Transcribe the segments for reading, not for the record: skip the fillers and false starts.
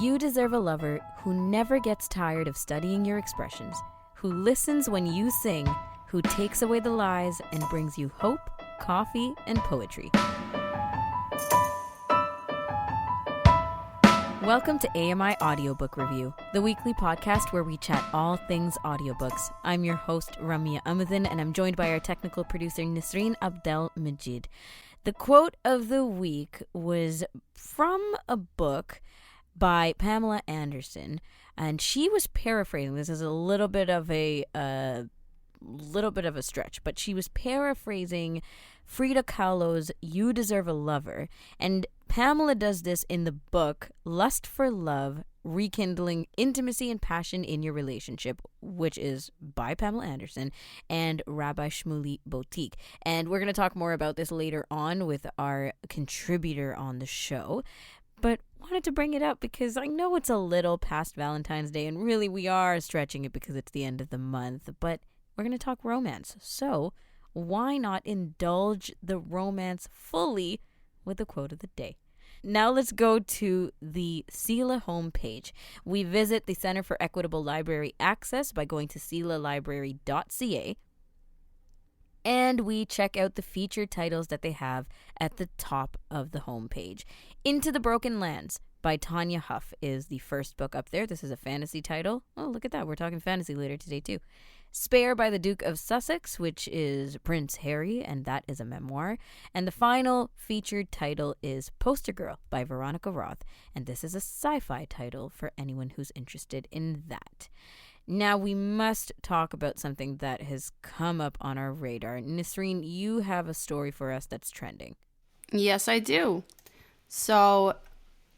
You deserve a lover who never gets tired of studying your expressions, who listens when you sing, who takes away the lies and brings you hope, coffee, and poetry. Welcome to AMI Audiobook Review, the weekly podcast where we chat all things audiobooks. I'm your host, Ramia Amadin, and I'm joined by our technical producer, Nisreen Abdel Majid. The quote of the week was from a book by Pamela Anderson, and she was paraphrasing. This is a little bit of a stretch, but she was paraphrasing Frida Kahlo's "You Deserve a Lover," and Pamela does this in the book Lust for Love, Rekindling Intimacy and Passion in Your Relationship, which is by Pamela Anderson and Rabbi Shmuley Botique. And we're going to talk more about this later on with our contributor on the show. But wanted to bring it up because I know it's a little past Valentine's Day, and really we are stretching it because it's the end of the month, but we're going to talk romance. So why not indulge the romance fully with a quote of the day? Now let's go to the CELA homepage. We visit the Center for Equitable Library Access by going to celalibrary.ca. And we check out the featured titles that they have at the top of the homepage. Into the Broken Lands by Tanya Huff is the first book up there. This is a fantasy title. Oh, look at that. We're talking fantasy later today, too. Spare by the Duke of Sussex, which is Prince Harry, and that is a memoir. And the final featured title is Poster Girl by Veronica Roth, and this is a sci-fi title for anyone who's interested in that. Now we must talk about something that has come up on our radar. Nisreen, you have a story for us that's trending. Yes, I do. So,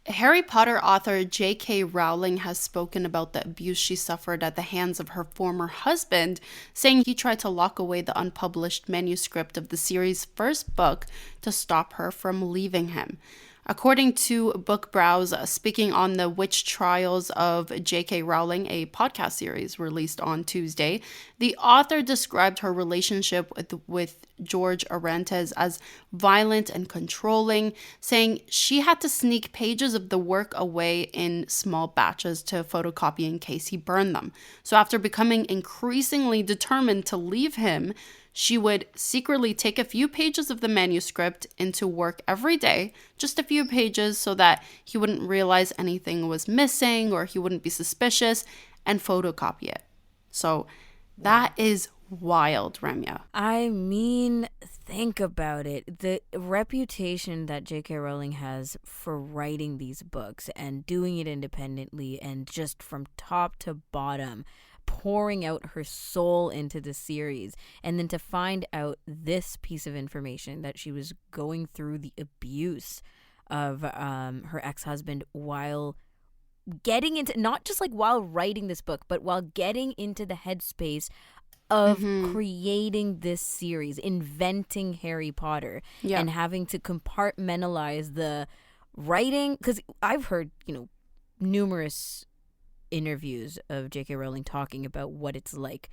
Harry Potter author J.K. Rowling has spoken about the abuse she suffered at the hands of her former husband, saying he tried to lock away the unpublished manuscript of the series' first book to stop her from leaving him. According to Book Browse, speaking on the Witch Trials of J.K. Rowling, a podcast series released on Tuesday, the author described her relationship with George Orantes as violent and controlling, saying she had to sneak pages of the work away in small batches to photocopy in case he burned them. So after becoming increasingly determined to leave him, she would secretly take a few pages of the manuscript into work every day, just a few pages so that he wouldn't realize anything was missing or he wouldn't be suspicious, and photocopy it. So that is wild, Ramya. I mean, think about it. The reputation that J.K. Rowling has for writing these books and doing it independently and just from top to bottom, pouring out her soul into the series, and then to find out this piece of information that she was going through the abuse of her ex-husband while getting into, not just like while writing this book, but while getting into the headspace of creating this series, inventing Harry Potter, and having to compartmentalize the writing. Because I've heard, numerous interviews of J.K. Rowling talking about what it's like,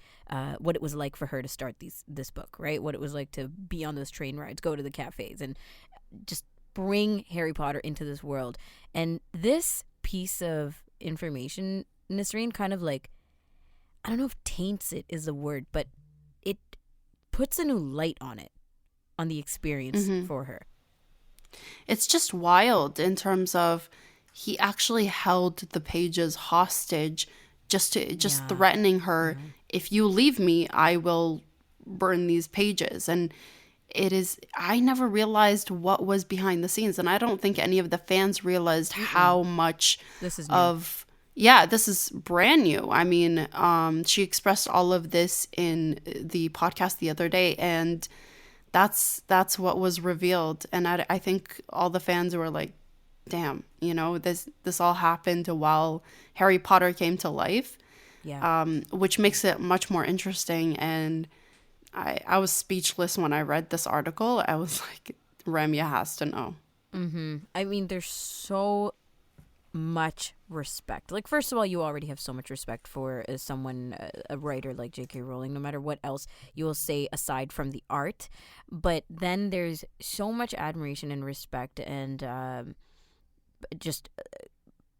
what it was like for her to start this book, right? What it was like to be on those train rides, go to the cafes, and just bring Harry Potter into this world. And this piece of information, Nisreen, kind of like, I don't know if taints it is the word, but it puts a new light on it, on the experience for her. It's just wild in terms of he actually held the pages hostage, just threatening her, if you leave me, I will burn these pages. And I never realized what was behind the scenes. And I don't think any of the fans realized how much this is new. This is brand new. I mean, she expressed all of this in the podcast the other day, and that's what was revealed. And I think all the fans were like, damn, this all happened while Harry Potter came to life, which makes it much more interesting. And I was speechless when I read this article. I was like, Ramya has to know. I mean, there's so much respect. Like, first of all, you already have so much respect for a writer like J.K. Rowling, no matter what else you will say aside from the art. But then there's so much admiration and respect and just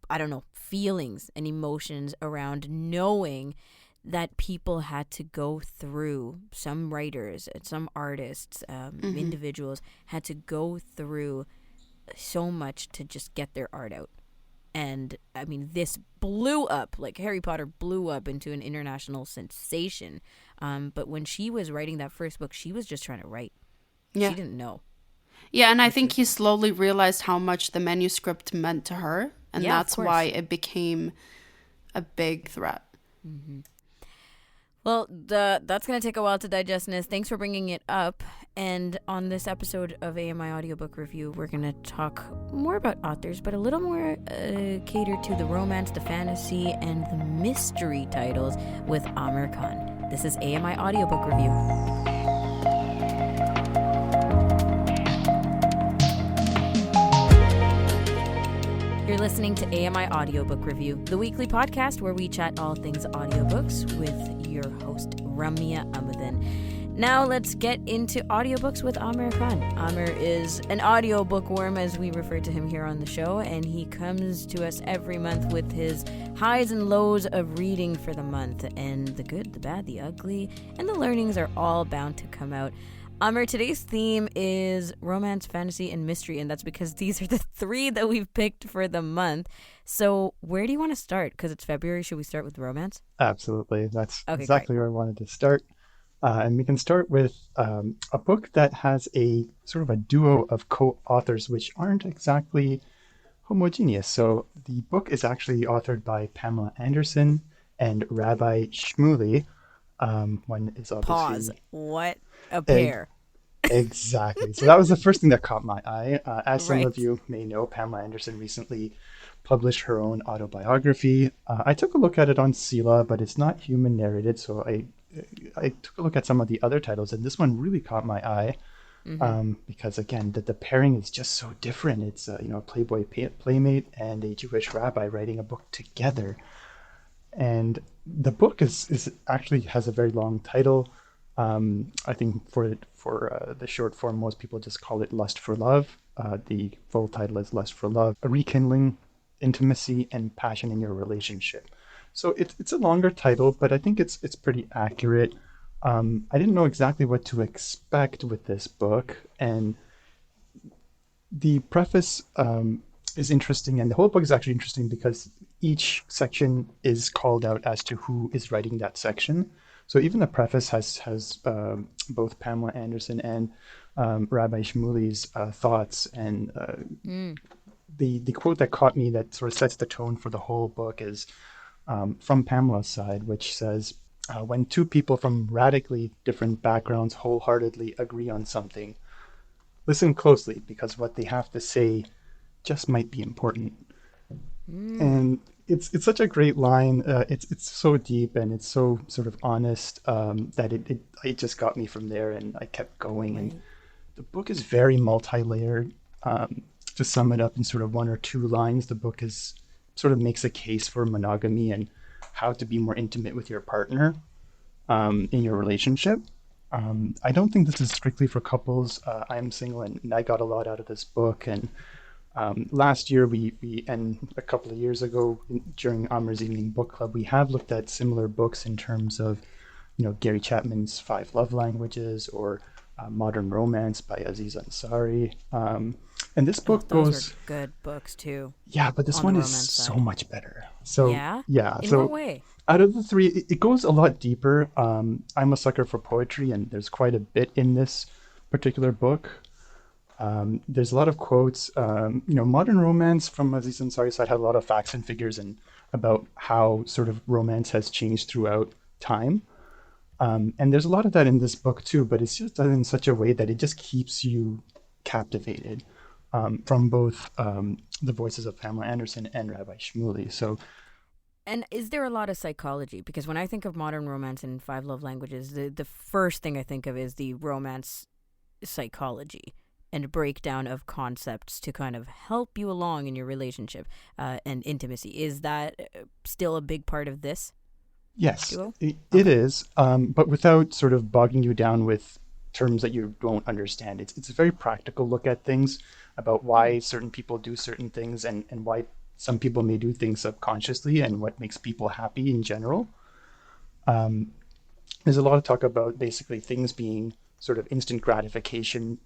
I don't know, feelings and emotions around knowing that people had to go through, some writers, some artists, individuals had to go through so much to just get their art out. And I mean, this blew up, like Harry Potter blew up into an international sensation. But when she was writing that first book, she was just trying to write. She Yeah. didn't know. Yeah, and I think he slowly realized how much the manuscript meant to her, and Yeah, of that's why course. it became a big threat. Well, that's going to take a while to digest, Nis. Thanks for bringing it up. And on this episode of AMI Audiobook Review, we're going to talk more about authors, but a little more catered to the romance, the fantasy, and the mystery titles with Aamer Khan. This is AMI Audiobook Review. You're listening to AMI Audiobook Review, the weekly podcast where we chat all things audiobooks with your host, Ramya Amudan. Now let's get into audiobooks with Aamer Khan. Aamer is an audiobook worm, as we refer to him here on the show, and he comes to us every month with his highs and lows of reading for the month. And the good, the bad, the ugly, and the learnings are all bound to come out. Aamer, today's theme is romance, fantasy, and mystery, and that's because these are the three that we've picked for the month. So where do you want to start? Because it's February, should we start with romance? Absolutely. That's Okay, exactly great. where I wanted to start. And we can start with a book that has a sort of a duo of co-authors which aren't exactly homogeneous. So the book is actually authored by Pamela Anderson and Rabbi Shmuley. One is Pause. obviously What a e- pair. exactly. So that was the first thing that caught my eye. As some Right. of you may know, Pamela Anderson recently published her own autobiography. I took a look at it on Sela, but it's not human narrated. So I took a look at some of the other titles, and this one really caught my eye because again, the pairing is just so different. It's a Playboy playmate and a Jewish rabbi writing a book together, and the book is actually has a very long title. I think for the short form, most people just call it Lust for Love. The full title is Lust for Love: A Rekindling Intimacy and Passion in Your Relationship. So it's a longer title, but I think it's pretty accurate. I didn't know exactly what to expect with this book, and the preface is interesting, and the whole book is actually interesting because each section is called out as to who is writing that section. So even the preface has both Pamela Anderson and Rabbi Shmuley's thoughts, and the quote that caught me that sort of sets the tone for the whole book is from Pamela's side, which says, when two people from radically different backgrounds wholeheartedly agree on something, listen closely because what they have to say just might be important. And it's such a great line. It's so deep and it's so sort of honest that it just got me from there, and I kept going. And the book is very multi-layered. To sum it up in sort of one or two lines, the book is sort of makes a case for monogamy and how to be more intimate with your partner in your relationship. I don't think this is strictly for couples. I'm single, and I got a lot out of this book. And last year, we and a couple of years ago during Amer's Evening Book Club, we have looked at similar books in terms of, Gary Chapman's Five Love Languages or Modern Romance by Aziz Ansari. And this book Those goes, were good books too, yeah, but this on the one is romance so side. much better. So Yeah? yeah, In what so way? out of the three, it goes a lot deeper. I'm a sucker for poetry, and there's quite a bit in this particular book. There's a lot of quotes. Modern romance from Aziz Ansari's side had a lot of facts and figures and about how sort of romance has changed throughout time. And there's a lot of that in this book too, but it's just done in such a way that it just keeps you captivated from both the voices of Pamela Anderson and Rabbi Shmuley. So And is there a lot of psychology? Because when I think of modern romance and Five Love Languages, the first thing I think of is the romance psychology and breakdown of concepts to kind of help you along in your relationship and intimacy. Is that still a big part of this yes, duo? it Okay. is, but without sort of bogging you down with terms that you don't understand. It's a very practical look at things about why certain people do certain things and why some people may do things subconsciously and what makes people happy in general. There's a lot of talk about basically things being sort of instant gratification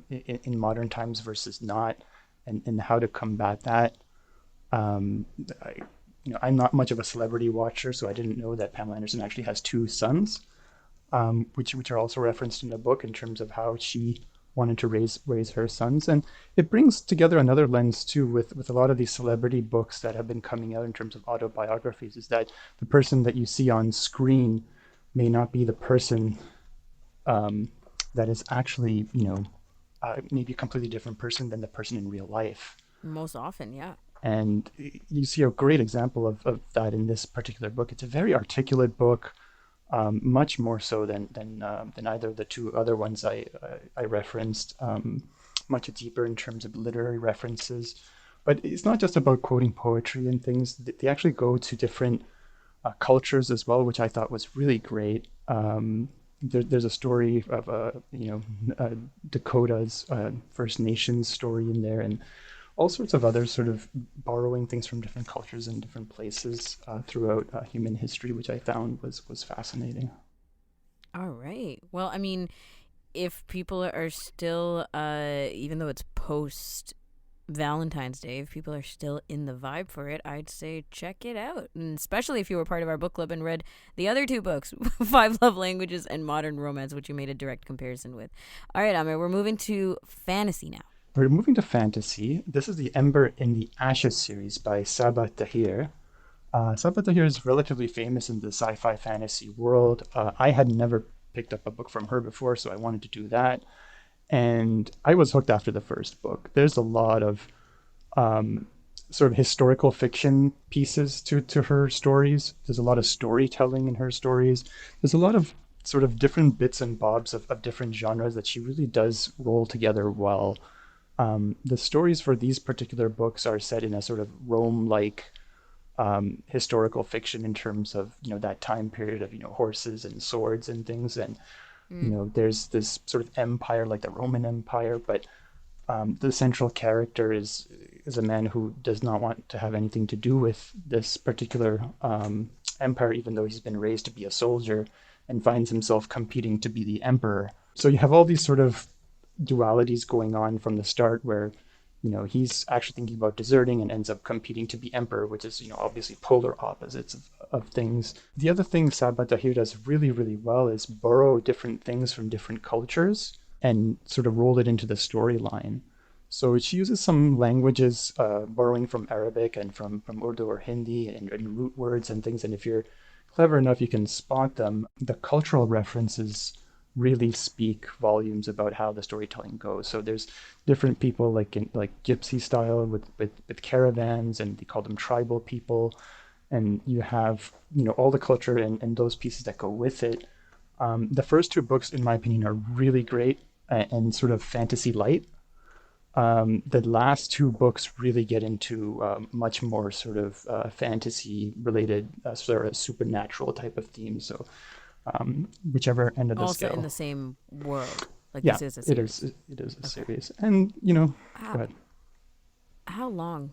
in modern times versus not, and how to combat that. Um, I, I'm not much of a celebrity watcher, so I didn't know that Pamela Anderson actually has two sons, which are also referenced in the book in terms of how she wanted to raise her sons. And it brings together another lens too with a lot of these celebrity books that have been coming out in terms of autobiographies, is that the person that you see on screen may not be the person that is actually, maybe a completely different person than the person in real life. Most often, yeah. And you see a great example of that in this particular book. It's a very articulate book, much more so than either of the two other ones I referenced. Much deeper in terms of literary references. But it's not just about quoting poetry and things. They actually go to different cultures as well, which I thought was really great. There's a story of Dakota's First Nations story in there, and all sorts of other sort of borrowing things from different cultures and different places throughout human history, which I found was fascinating. All right. Well, I mean, if people are still, even though it's post Valentine's Day, if people are still in the vibe for it, I'd say check it out. And especially if you were part of our book club and read the other two books, Five Love Languages and Modern Romance, which you made a direct comparison with. All right, Aamer, we're moving to fantasy now. We're moving to fantasy. This is the Ember in the Ashes series by Sabaa Tahir. Sabaa Tahir is relatively famous in the sci-fi fantasy world. I had never picked up a book from her before, so I wanted to do that. And I was hooked after the first book. There's a lot of sort of historical fiction pieces to her stories. There's a lot of storytelling in her stories. There's a lot of sort of different bits and bobs of different genres that she really does roll together well. The stories for these particular books are set in a sort of Rome-like historical fiction in terms of, that time period of, horses and swords and things. And, there's this sort of empire like the Roman Empire, but the central character is a man who does not want to have anything to do with this particular empire, even though he's been raised to be a soldier, and finds himself competing to be the emperor. So you have all these sort of dualities going on from the start where, he's actually thinking about deserting and ends up competing to be emperor, which is, obviously polar opposites of things. The other thing Sabaa Tahir does really, really well is borrow different things from different cultures and sort of roll it into the storyline. So she uses some languages, borrowing from Arabic and from Urdu or Hindi and root words and things. And if you're clever enough, you can spot them. The cultural references really speak volumes about how the storytelling goes. So there's different people like gypsy style with caravans, and they call them tribal people. And you have, all the culture and those pieces that go with it. The first two books, in my opinion, are really great and sort of fantasy light. The last two books really get into much more sort of fantasy related, sort of supernatural type of themes. So whichever end of the Also scale. in the same world. Like, Yeah, this is a series. it is a series. And, go ahead. How long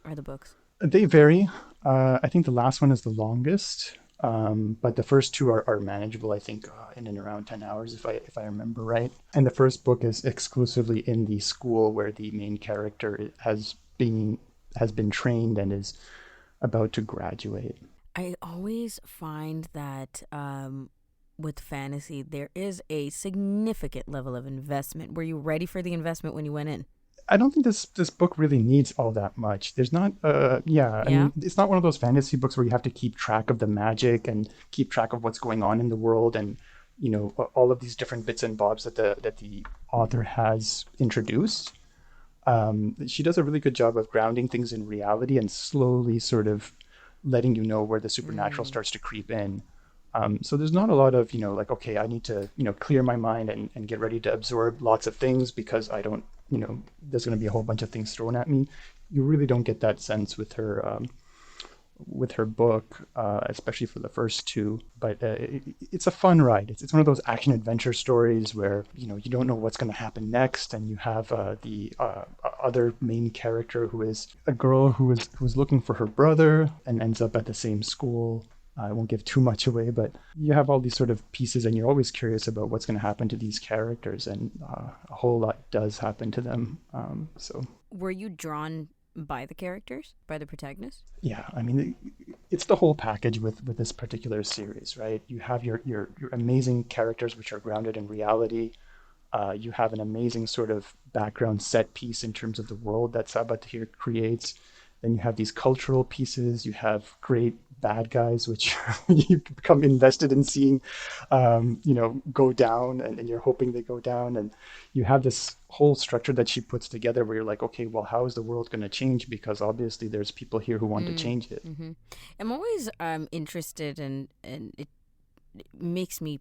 are the books? They vary. I think the last one is the longest, but the first two are manageable, I think, in and around 10 hours, if I remember right. And the first book is exclusively in the school where the main character has been trained and is about to graduate. I always find that with fantasy, there is a significant level of investment. Were you ready for the investment when you went in? I don't think this book really needs all that much. There's not, I mean, it's not one of those fantasy books where you have to keep track of the magic and keep track of what's going on in the world and, all of these different bits and bobs that the author has introduced. She does a really good job of grounding things in reality and slowly sort of letting you know where the supernatural starts to creep in. So there's not a lot of, like, okay, I need to, clear my mind and get ready to absorb lots of things because I don't, there's going to be a whole bunch of things thrown at me. You really don't get that sense with her with her book, especially for the first two. But it's a fun ride. It's one of those action adventure stories where you don't know what's going to happen next, and you have the other main character who is a girl who is looking for her brother and ends up at the same school. I won't give too much away, but you have all these sort of pieces, and you're always curious about what's going to happen to these characters, and a whole lot does happen to them. So Were you drawn by the characters, by the protagonists? yeah, I mean, it's the whole package with this particular series, right? You have your amazing characters, which are grounded in reality. You have an amazing sort of background set piece in terms of the world that Sabathir creates. Then you have these cultural pieces. You have great bad guys, which you become invested in seeing, go down, and you're hoping they go down. And you have this whole structure that she puts together where you're like, okay, well, how is the world going to change? Because obviously there's people here who want to change it. Mm-hmm. I'm always interested, and it makes me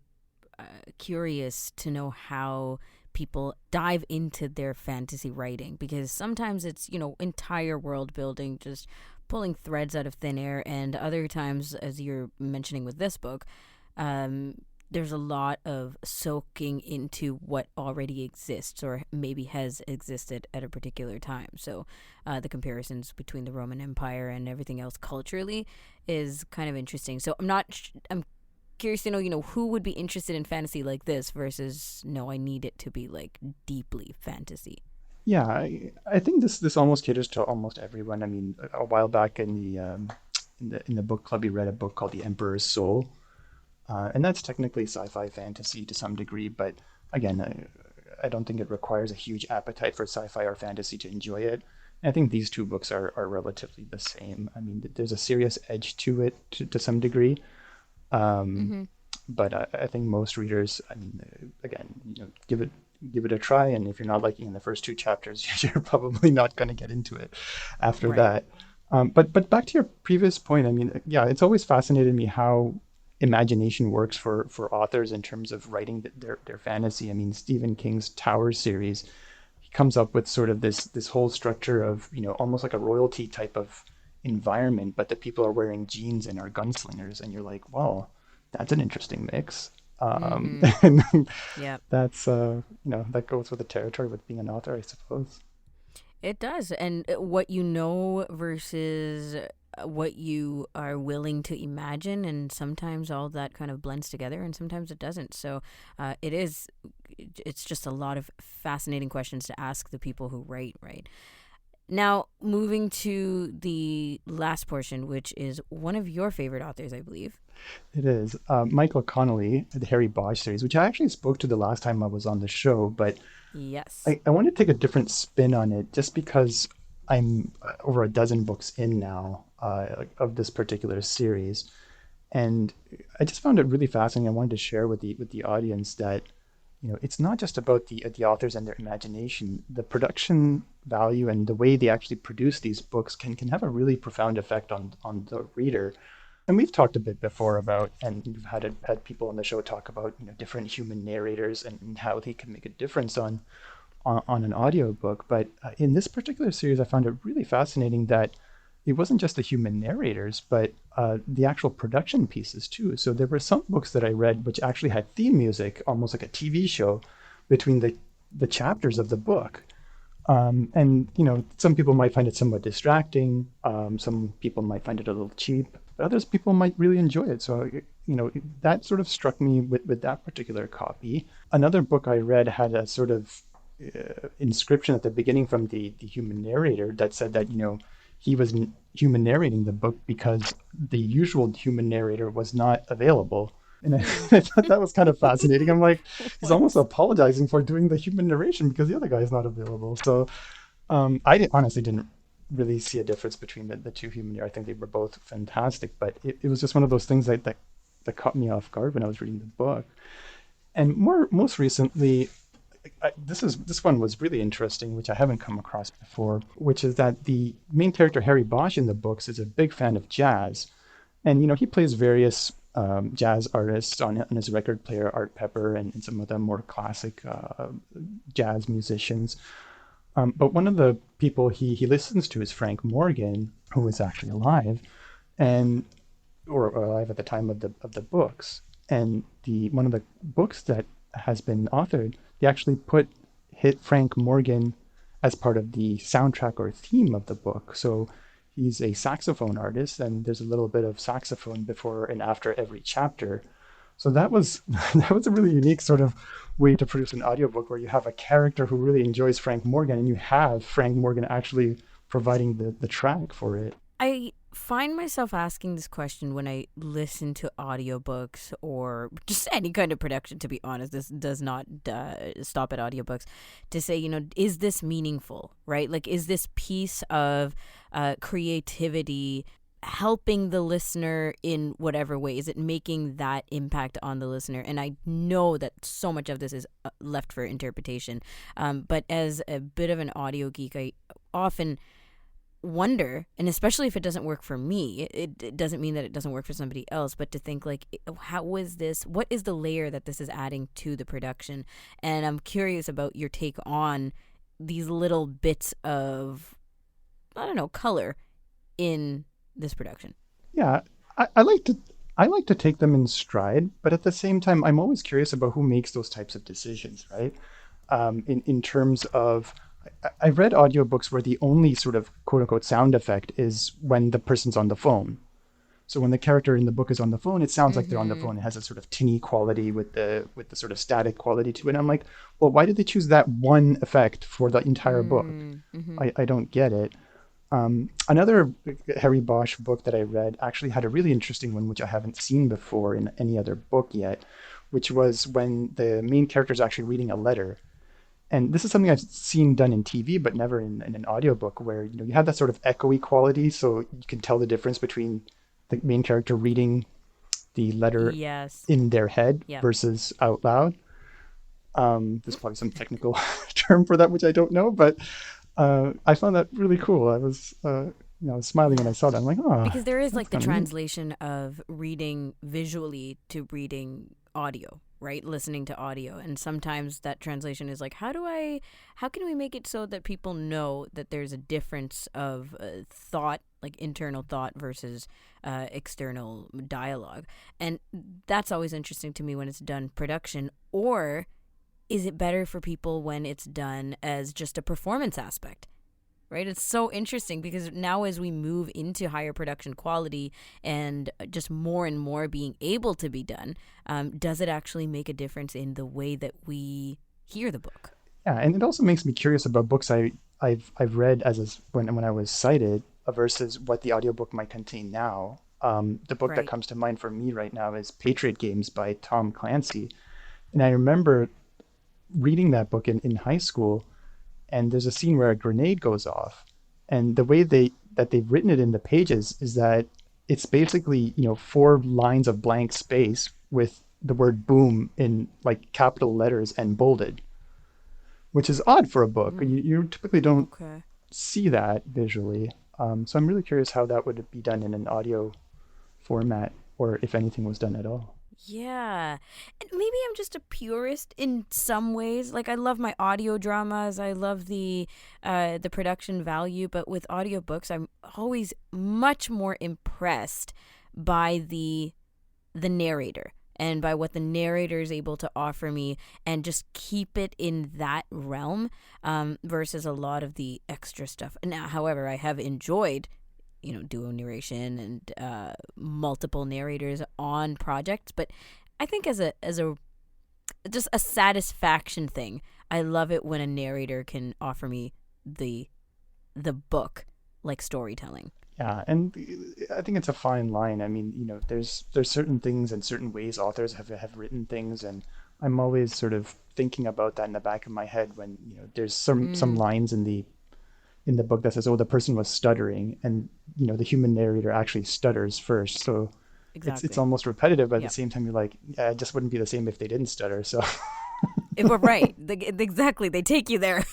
curious to know how people dive into their fantasy writing, because sometimes it's entire world building, just pulling threads out of thin air, and other times, as you're mentioning with this book, there's a lot of soaking into what already exists or maybe has existed at a particular time. So the comparisons between the Roman Empire and everything else culturally is kind of interesting. So I'm curious to know, who would be interested in fantasy like this versus, no, I need it to be like deeply fantasy. Yeah, I think this almost caters to almost everyone. I mean, a while back in the book club, we read a book called The Emperor's Soul, and that's technically sci-fi fantasy to some degree. But again, I don't think it requires a huge appetite for sci-fi or fantasy to enjoy it. And I think these two books are relatively the same. I mean, there's a serious edge to it to some degree. But I think most readers, I mean, again, give it a try, and if you're not liking the first two chapters, you're probably not going to get into it after Right. that. But back to your previous point, I mean, yeah, it's always fascinated me how imagination works for authors in terms of writing their fantasy. I mean, Stephen King's Tower series, he comes up with sort of this whole structure of almost like a royalty type of environment, but the people are wearing jeans and are gunslingers, and you're like, well, that's an interesting mix. And Yeah. that's that goes with the territory with being an author, I suppose. It does. And what you know versus what you are willing to imagine, and sometimes all that kind of blends together and sometimes it doesn't. So it's just a lot of fascinating questions to ask the people who write, right? Now, moving to the last portion, which is one of your favorite authors, I believe. It is Michael Connolly, the Harry Bosch series, which I actually spoke to the last time I was on the show, but Yes. I want to take a different spin on it just because I'm over a dozen books in now of this particular series. And I just found it really fascinating. I wanted to share with the audience that it's not just about the authors and their imagination. The production value and the way they actually produce these books can have a really profound effect on the reader. And we've talked a bit before about, and you've had people on the show talk about different human narrators and how they can make a difference on an audiobook. But in this particular series, I found it really fascinating that it wasn't just the human narrators, but the actual production pieces too. So there were some books that I read which actually had theme music, almost like a TV show, between the chapters of the book. And some people might find it somewhat distracting. Some people might find it a little cheap. But others people might really enjoy it. So that sort of struck me with that particular copy. Another book I read had a sort of inscription at the beginning from the human narrator that said that he was human narrating the book because the usual human narrator was not available. And I thought that was kind of fascinating. I'm like, he's almost apologizing for doing the human narration because the other guy is not available. So honestly didn't really see a difference between the two human narrators. I think they were both fantastic, but it was just one of those things that caught me off guard when I was reading the book. And most recently, this one was really interesting, which I haven't come across before, which is that the main character, Harry Bosch, in the books is a big fan of jazz. And, he plays various jazz artists on his record player, Art Pepper, and some of the more classic jazz musicians. But one of the people he listens to is Frank Morgan, who is actually alive. and or alive at the time of the books. And the one of the books that has been authored, they actually put hit Frank Morgan as part of the soundtrack or theme of the book. So he's a saxophone artist, and there's a little bit of saxophone before and after every chapter. So that was that was a really unique sort of way to produce an audiobook where you have a character who really enjoys Frank Morgan and you have Frank Morgan actually providing the track for it. I find myself asking this question when I listen to audiobooks or just any kind of production, to be honest. This does not stop at audiobooks. To say, is this meaningful, right? Like, is this piece of creativity helping the listener in whatever way? Is it making that impact on the listener? And I know that so much of this is left for interpretation. But as a bit of an audio geek, I often wonder, and especially if it doesn't work for me, it doesn't mean that it doesn't work for somebody else, but to think like, how is this, what is the layer that this is adding to the production? And I'm curious about your take on these little bits of, I don't know, color in this production. Yeah, I like to take them in stride, but at the same time, I'm always curious about who makes those types of decisions, right? In terms of, I've read audiobooks where the only sort of quote unquote sound effect is when the person's on the phone. So when the character in the book is on the phone, it sounds like they're on the phone. It has a sort of tinny quality with the sort of static quality to it. And I'm like, well, why did they choose that one effect for the entire book? I don't get it. Another Harry Bosch book that I read actually had a really interesting one, which I haven't seen before in any other book yet, which was when the main character is actually reading a letter. And this is something I've seen done in TV, but never in an audiobook, where you have that sort of echoey quality, so you can tell the difference between the main character reading the letter in their head versus out loud. There's probably some technical term for that, which I don't know, but I found that really cool. I was smiling when I saw that. I'm like, oh, because there is like the neat. translation of reading visually to reading audio, right? Listening to audio. And sometimes that translation is like, how can we make it so that people know that there's a difference of thought, like internal thought versus external dialogue? And that's always interesting to me when it's done production. Or is it better for people when it's done as just a performance aspect? Right? It's so interesting because now as we move into higher production quality and just more and more being able to be done, does it actually make a difference in the way that we hear the book? Yeah, and it also makes me curious about books I've read when I was cited versus what the audiobook might contain now. The book that comes to mind for me right now is Patriot Games by Tom Clancy. And I remember reading that book in high school, and there's a scene where a grenade goes off, and the way they've written it in the pages is that it's basically 4 lines of blank space with the word boom in like capital letters and bolded, which is odd for a book. You typically don't see that visually. So I'm really curious how that would be done in an audio format, or if anything was done at all. Yeah. And maybe I'm just a purist in some ways. Like, I love my audio dramas. I love the production value. But with audiobooks, I'm always much more impressed by the narrator and by what the narrator is able to offer me, and just keep it in that realm versus a lot of the extra stuff. Now, however, I have enjoyed duo narration and multiple narrators on projects, but I think as a just a satisfaction thing, I love it when a narrator can offer me the book like storytelling. Yeah, and I think it's a fine line. I mean, there's certain things and certain ways authors have written things, and I'm always sort of thinking about that in the back of my head when there's some lines in the book that says, oh, the person was stuttering, and the human narrator actually stutters first, so it's almost repetitive, but at the same time you're like, yeah, it just wouldn't be the same if they didn't stutter. So right, exactly, they take you there.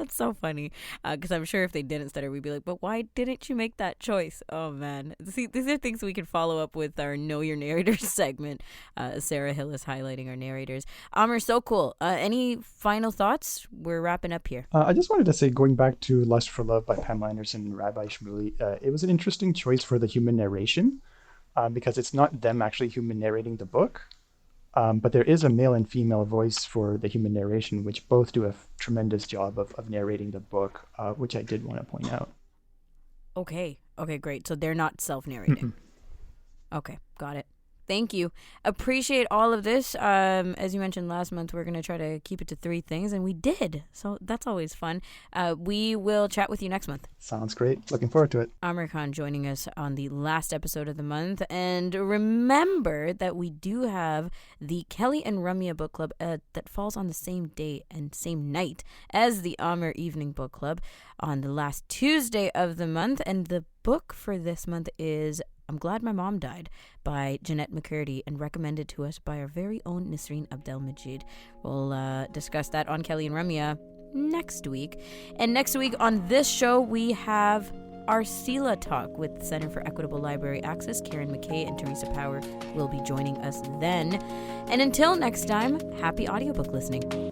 That's so funny. Because I'm sure if they didn't stutter, we'd be like, but why didn't you make that choice? Oh, man. See, these are things we can follow up with our Know Your Narrators segment. Sarah Hill is highlighting our narrators. Aamer, so cool. Any final thoughts? We're wrapping up here. I just wanted to say, going back to Lust for Love by Pamela Anderson and Rabbi Shmuley, it was an interesting choice for the human narration because it's not them actually human narrating the book. But there is a male and female voice for the human narration, which both do a tremendous job of narrating the book, which I did want to point out. Okay, great. So they're not self-narrating. Okay, got it. Thank you. Appreciate all of this. As you mentioned last month, we're going to try to keep it to 3 things, and we did. So that's always fun. We will chat with you next month. Sounds great. Looking forward to it. Aamer Khan joining us on the last episode of the month. And remember that we do have the Kelly and Ramya book club that falls on the same day and same night as the Aamer Evening Book Club on the last Tuesday of the month. And the book for this month is I'm Glad My Mom Died by Jeanette McCurdy, and recommended to us by our very own Nisreen Abdelmajid. We'll discuss that on Kelly and Ramya next week. And next week on this show, we have our CELA Talk with the Center for Equitable Library Access. Karen McKay and Teresa Power will be joining us then. And until next time, happy audiobook listening.